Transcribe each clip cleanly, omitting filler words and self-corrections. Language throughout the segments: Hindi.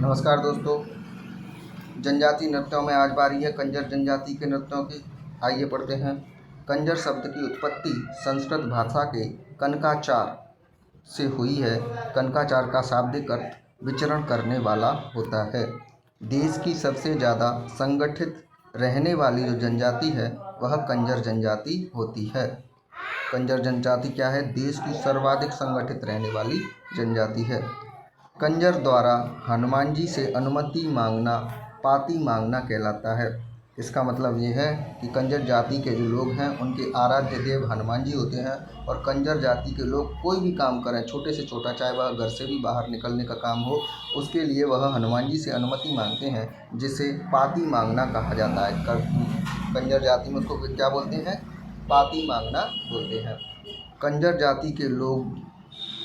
नमस्कार दोस्तों। जनजाति नृत्यों में आज बारी है कंजर जनजाति के नृत्यों की। आइए पढ़ते हैं। कंजर शब्द की उत्पत्ति संस्कृत भाषा के कनकाचार से हुई है। कनकाचार का शाब्दिक अर्थ विचरण करने वाला होता है। देश की सबसे ज़्यादा संगठित रहने वाली जो जनजाति है वह कंजर जनजाति होती है। कंजर जनजाति क्या है? देश की सर्वाधिक संगठित रहने वाली जनजाति है। कंजर द्वारा हनुमान जी से अनुमति मांगना पाती मांगना कहलाता है। इसका मतलब ये है कि कंजर जाति के जो लोग हैं उनके आराध्य देव हनुमान जी होते हैं और कंजर जाति के लोग कोई भी काम करें, छोटे से छोटा, चाहे वह घर से भी बाहर निकलने का काम हो, उसके लिए वह हनुमान जी से अनुमति मांगते हैं, जिसे पाती मांगना कहा जाता है। कंजर जाति में उसको क्या बोलते हैं? पाती मांगना बोलते हैं। कंजर जाति के लोग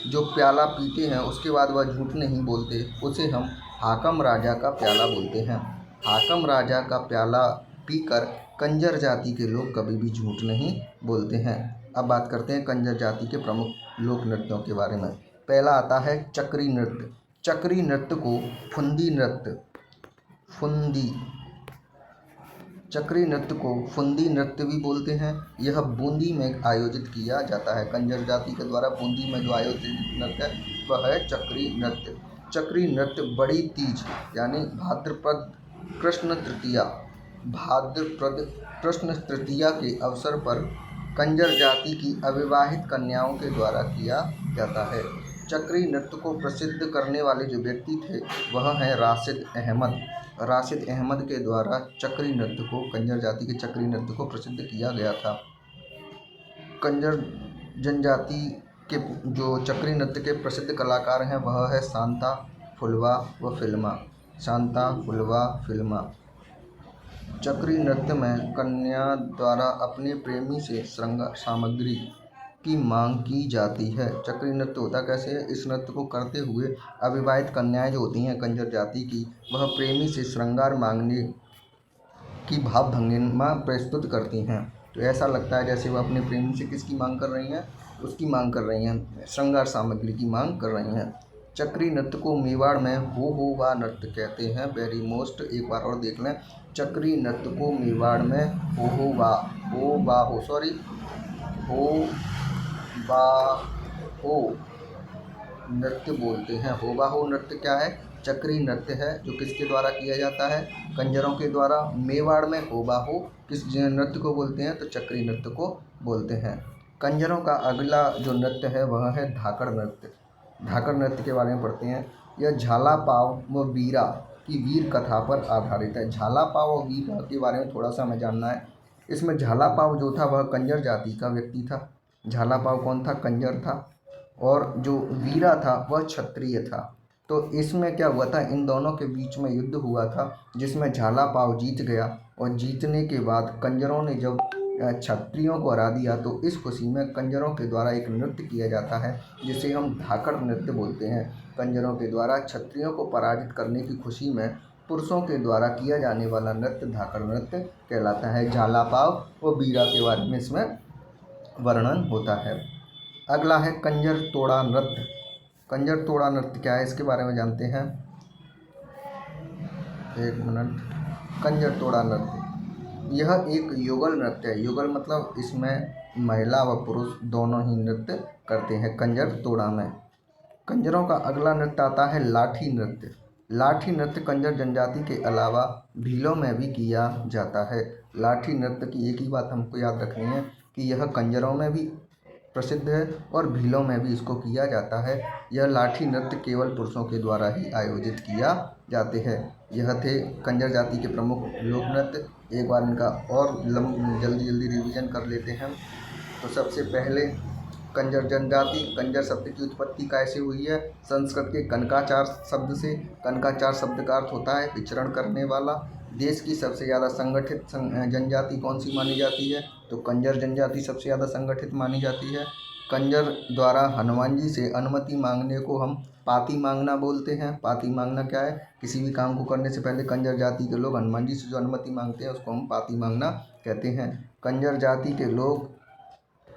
जो प्याला पीते हैं उसके बाद वह झूठ नहीं बोलते, उसे हम हाकम राजा का प्याला बोलते हैं। हाकम राजा का प्याला पीकर कंजर जाति के लोग कभी भी झूठ नहीं बोलते हैं। अब बात करते हैं कंजर जाति के प्रमुख लोक नृत्यों के बारे में। पहला आता है चक्री नृत्य। चक्री नृत्य को चक्री नृत्य को फुंदी नृत्य भी बोलते हैं। यह बूंदी में आयोजित किया जाता है। कंजर जाति के द्वारा बूंदी में जो आयोजित नृत्य है वह है चक्री नृत्य। चक्री नृत्य बड़ी तीज यानी भाद्रपद कृष्ण तृतीया के अवसर पर कंजर जाति की अविवाहित कन्याओं के द्वारा किया जाता है। चक्री नृत्य को प्रसिद्ध करने वाले जो व्यक्ति थे वह हैं राशिद अहमद। राशिद अहमद के द्वारा चक्री नृत्य को, कंजर जाति के चक्री नृत्य को प्रसिद्ध किया गया था। कंजर जनजाति के जो चक्री नृत्य के प्रसिद्ध कलाकार हैं वह है शांता, फुलवा व फिल्मा। शांता, फुलवा, फिल्मा। चक्री नृत्य में कन्या द्वारा अपने प्रेमी से श्रृंगार सामग्री की मांग की जाती है। चक्री नृत्य होता कैसे है? इस नृत्य को करते हुए अविवाहित कन्याएं जो होती हैं कंजर जाति की, वह प्रेमी से श्रृंगार मांगने की भाव भंगिमा प्रस्तुत करती हैं। तो ऐसा लगता है जैसे वह अपने प्रेमी से किसकी मांग कर रही हैं? उसकी मांग कर रही हैं, श्रृंगार सामग्री की मांग कर रही हैं। चक्री नृत्य को मेवाड़ में हो वा नृत्य कहते हैं। वेरी मोस्ट, एक बार और देख लें। चक्री नृत्य को मेवाड़ में हो नृत्य बोलते हैं। हो नृत्य क्या है? चक्री नृत्य है जो किसके द्वारा किया जाता है? कंजरों के द्वारा। मेवाड़ में हो किस नृत्य को बोलते हैं? तो चक्री नृत्य को बोलते हैं। कंजरों का अगला जो नृत्य है वह है धाकड़ नृत्य। धाकड़ नृत्य के बारे में पढ़ते हैं। यह झाला पाव व वीरा की वीर कथा पर आधारित है। झाला पाव और वीरा के बारे में थोड़ा सा हमें जानना है। इसमें झाला पाव जो था वह कंजर जाति का व्यक्ति था। झाला पाव कौन था? कंजर था। और जो वीरा था वह क्षत्रिय था। तो इसमें क्या हुआ था? इन दोनों के बीच में युद्ध हुआ था जिसमें झाला पाव जीत गया और जीतने के बाद कंजरों ने जब क्षत्रियों को हरा दिया तो इस खुशी में कंजरों के द्वारा एक नृत्य किया जाता है जिसे हम धाकड़ नृत्य बोलते हैं। कंजरों के द्वारा क्षत्रियों को पराजित करने की खुशी में पुरुषों के द्वारा किया जाने वाला नृत्य धाकड़ नृत्य कहलाता है। झाला पाव व वीरा के बारे में इसमें वर्णन होता है। अगला है कंजर तोड़ा नृत्य। कंजर तोड़ा नृत्य क्या है इसके बारे में जानते हैं। एक मिनट। कंजर तोड़ा नृत्य यह एक युगल नृत्य है। युगल मतलब इसमें महिला व पुरुष दोनों ही नृत्य करते हैं कंजर तोड़ा में। कंजरों का अगला नृत्य आता है लाठी नृत्य। लाठी नृत्य कंजर जनजाति के अलावा भीलों में भी किया जाता है। लाठी नृत्य की एक ही बात हमको याद रखनी है कि यह कंजरों में भी प्रसिद्ध है और भीलों में भी इसको किया जाता है। यह लाठी नृत्य केवल पुरुषों के द्वारा ही आयोजित किया जाते हैं। यह थे कंजर जाति के प्रमुख लोक नृत्य। एक बार इनका और जल्दी रिवीजन कर लेते हैं। तो सबसे पहले कंजर जनजाति। कंजर शब्द की उत्पत्ति कैसे हुई है? संस्कृत के कनकाचार शब्द से। कनकाचार शब्द का अर्थ होता है विचरण करने वाला। देश की सबसे ज़्यादा संगठित जनजाति कौन सी मानी जाती है? तो कंजर जनजाति सबसे ज़्यादा संगठित मानी जाती है। कंजर द्वारा हनुमान जी से अनुमति मांगने को हम पाती मांगना बोलते हैं। पाती मांगना क्या है? किसी भी काम को करने से पहले कंजर जाति के लोग हनुमान जी से जो अनुमति मांगते हैं उसको हम पाती मांगना कहते हैं। कंजर जाति के लोग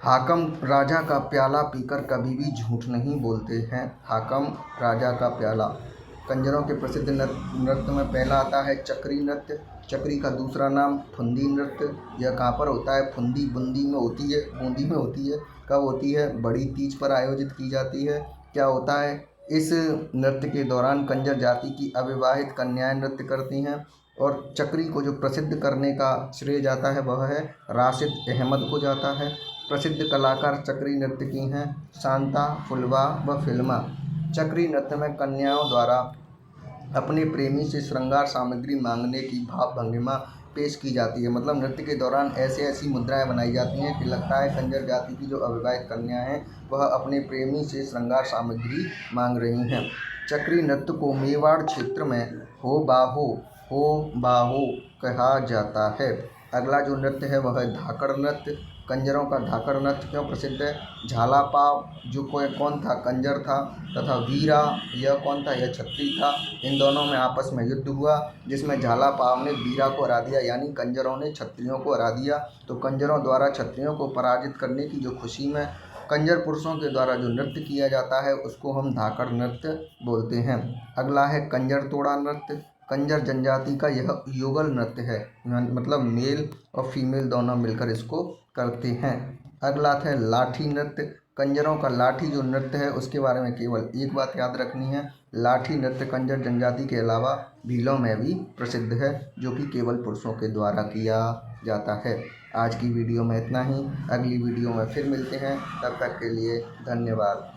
हाकम राजा का प्याला पीकर कभी भी झूठ नहीं बोलते हैं। हाकम राजा का प्याला। कंजरों के प्रसिद्ध नृत्य में पहला आता है चक्री नृत्य। चक्री का दूसरा नाम फुंदी नृत्य। यह कहाँ पर होता है? फुंदी बूंदी में होती है, बूंदी में होती है। कब होती है? बड़ी तीज पर आयोजित की जाती है। क्या होता है? इस नृत्य के दौरान कंजर जाति की अविवाहित कन्याएं नृत्य करती हैं। और चक्री को जो प्रसिद्ध करने का श्रेय जाता है वह है राशिद अहमद को जाता है। प्रसिद्ध कलाकार चक्री नृत्य की हैं शांता, फुलवा व फिल्मा। चक्री नृत्य में कन्याओं द्वारा अपने प्रेमी से श्रृंगार सामग्री मांगने की भाव भंगिमा पेश की जाती है। मतलब नृत्य के दौरान ऐसी ऐसी मुद्राएं बनाई जाती हैं कि लगता है कंजर जाति की जो अविवाहित कन्या हैं वह अपने प्रेमी से श्रृंगार सामग्री मांग रही हैं। चक्री नृत्य को मेवाड़ क्षेत्र में हो बाहो कहा जाता है। अगला जो नृत्य है वह है धाकड़ नृत्य। कंजरों का धाकड़ नृत्य क्यों प्रसिद्ध है? झालापाव जो कौन था? कंजर था। तथा वीरा यह कौन था? यह छत्री था। इन दोनों में आपस में युद्ध हुआ जिसमें झालापाव ने वीरा को हरा दिया, यानी कंजरों ने क्षत्रियों को हरा दिया। तो कंजरों द्वारा क्षत्रियों को पराजित करने की जो खुशी में कंजर पुरुषों के द्वारा जो नृत्य किया जाता है उसको हम धाकड़ नृत्य बोलते हैं। अगला है कंजर तोड़ा नृत्य। कंजर जनजाति का यह युगल नृत्य है, मतलब मेल और फीमेल दोनों मिलकर इसको करते हैं। अगला है लाठी नृत्य। कंजरों का लाठी जो नृत्य है उसके बारे में केवल एक बात याद रखनी है, लाठी नृत्य कंजर जनजाति के अलावा भीलों में भी प्रसिद्ध है, जो कि केवल पुरुषों के द्वारा किया जाता है। आज की वीडियो में इतना ही। अगली वीडियो में फिर मिलते हैं, तब तक के लिए धन्यवाद।